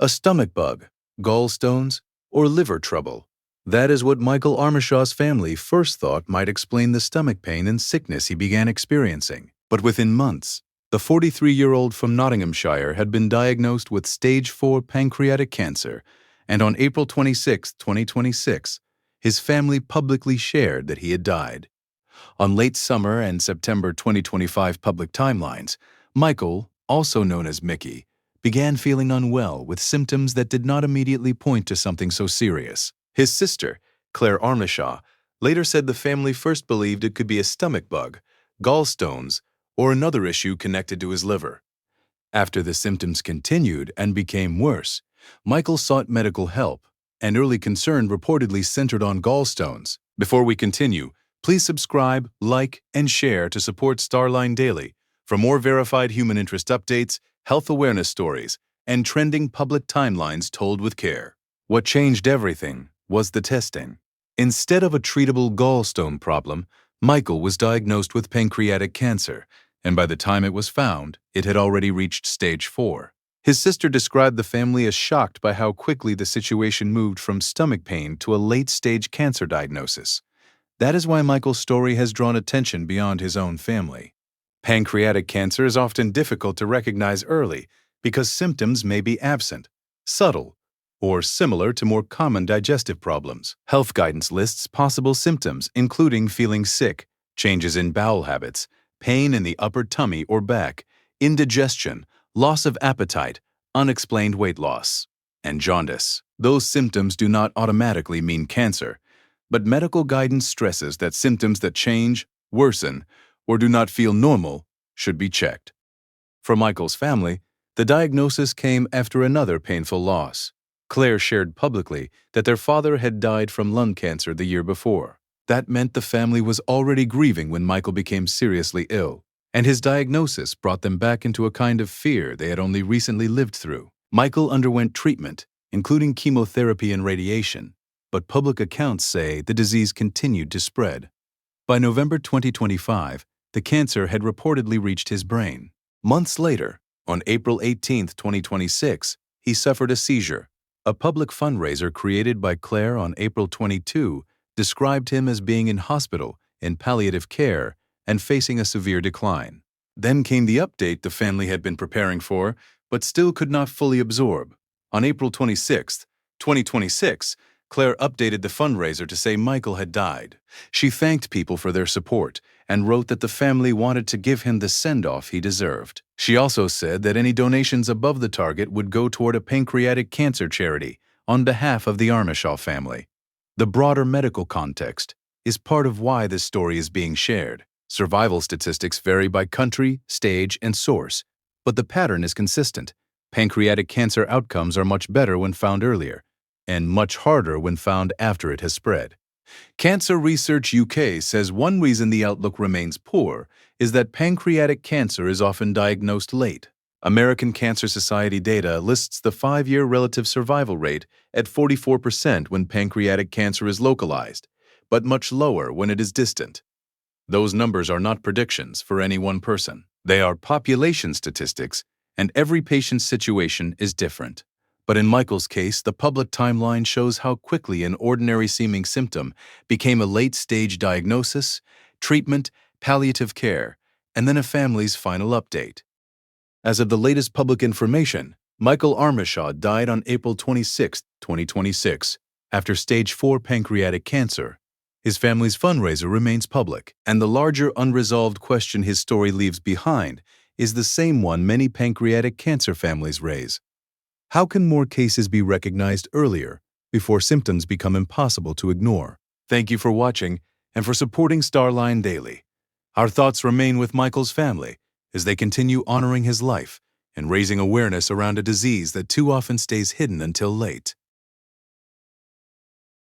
A stomach bug, gallstones, or liver trouble. That is what Michael Armishaw's family first thought might explain the stomach pain and sickness he began experiencing. But within months, the 43-year-old from Nottinghamshire had been diagnosed with stage 4 pancreatic cancer, and on April 26, 2026, his family publicly shared that he had died. On late summer and September 2025 public timelines, Michael, also known as Mickey, began feeling unwell with symptoms that did not immediately point to something so serious. His sister, Claire Armishaw, later said the family first believed it could be a stomach bug, gallstones, or another issue connected to his liver. After the symptoms continued and became worse, Michael sought medical help, and early concern reportedly centered on gallstones. Before we continue, please subscribe, like, and share to support Starline Daily for more verified human interest updates, health awareness stories, and trending public timelines told with care. What changed everything was the testing. Instead of a treatable gallstone problem, Michael was diagnosed with pancreatic cancer, and by the time it was found, it had already reached stage 4. His sister described the family as shocked by how quickly the situation moved from stomach pain to a late-stage cancer diagnosis. That is why Michael's story has drawn attention beyond his own family. Pancreatic cancer is often difficult to recognize early because symptoms may be absent, subtle, or similar to more common digestive problems. Health guidance lists possible symptoms, including feeling sick, changes in bowel habits, pain in the upper tummy or back, indigestion, loss of appetite, unexplained weight loss, and jaundice. Those symptoms do not automatically mean cancer, but medical guidance stresses that symptoms that change, worsen, or do not feel normal should be checked. For Michael's family, the diagnosis came after another painful loss. Claire shared publicly that their father had died from lung cancer the year before. That meant the family was already grieving when Michael became seriously ill, and his diagnosis brought them back into a kind of fear they had only recently lived through. Michael underwent treatment, including chemotherapy and radiation, but public accounts say the disease continued to spread. By November 2025, the cancer had reportedly reached his brain. Months later, on April 18, 2026, he suffered a seizure. A public fundraiser created by Claire on April 22 described him as being in hospital, in palliative care, and facing a severe decline. Then came the update the family had been preparing for, but still could not fully absorb. On April 26, 2026, Claire updated the fundraiser to say Michael had died. She thanked people for their support and wrote that the family wanted to give him the send-off he deserved. She also said that any donations above the target would go toward a pancreatic cancer charity on behalf of the Armishaw family. The broader medical context is part of why this story is being shared. Survival statistics vary by country, stage, and source, but the pattern is consistent. Pancreatic cancer outcomes are much better when found earlier, and much harder when found after it has spread. Cancer Research UK says one reason the outlook remains poor is that pancreatic cancer is often diagnosed late. American Cancer Society data lists the 5-year relative survival rate at 44% when pancreatic cancer is localized, but much lower when it is distant. Those numbers are not predictions for any one person. They are population statistics, and every patient's situation is different. But in Michael's case, the public timeline shows how quickly an ordinary-seeming symptom became a late-stage diagnosis, treatment, palliative care, and then a family's final update. As of the latest public information, Michael Armishaw died on April 26, 2026, after stage 4 pancreatic cancer. His family's fundraiser remains public, and the larger unresolved question his story leaves behind is the same one many pancreatic cancer families raise. How can more cases be recognized earlier before symptoms become impossible to ignore? Thank you for watching and for supporting Starline Daily. Our thoughts remain with Michael's family as they continue honoring his life and raising awareness around a disease that too often stays hidden until late.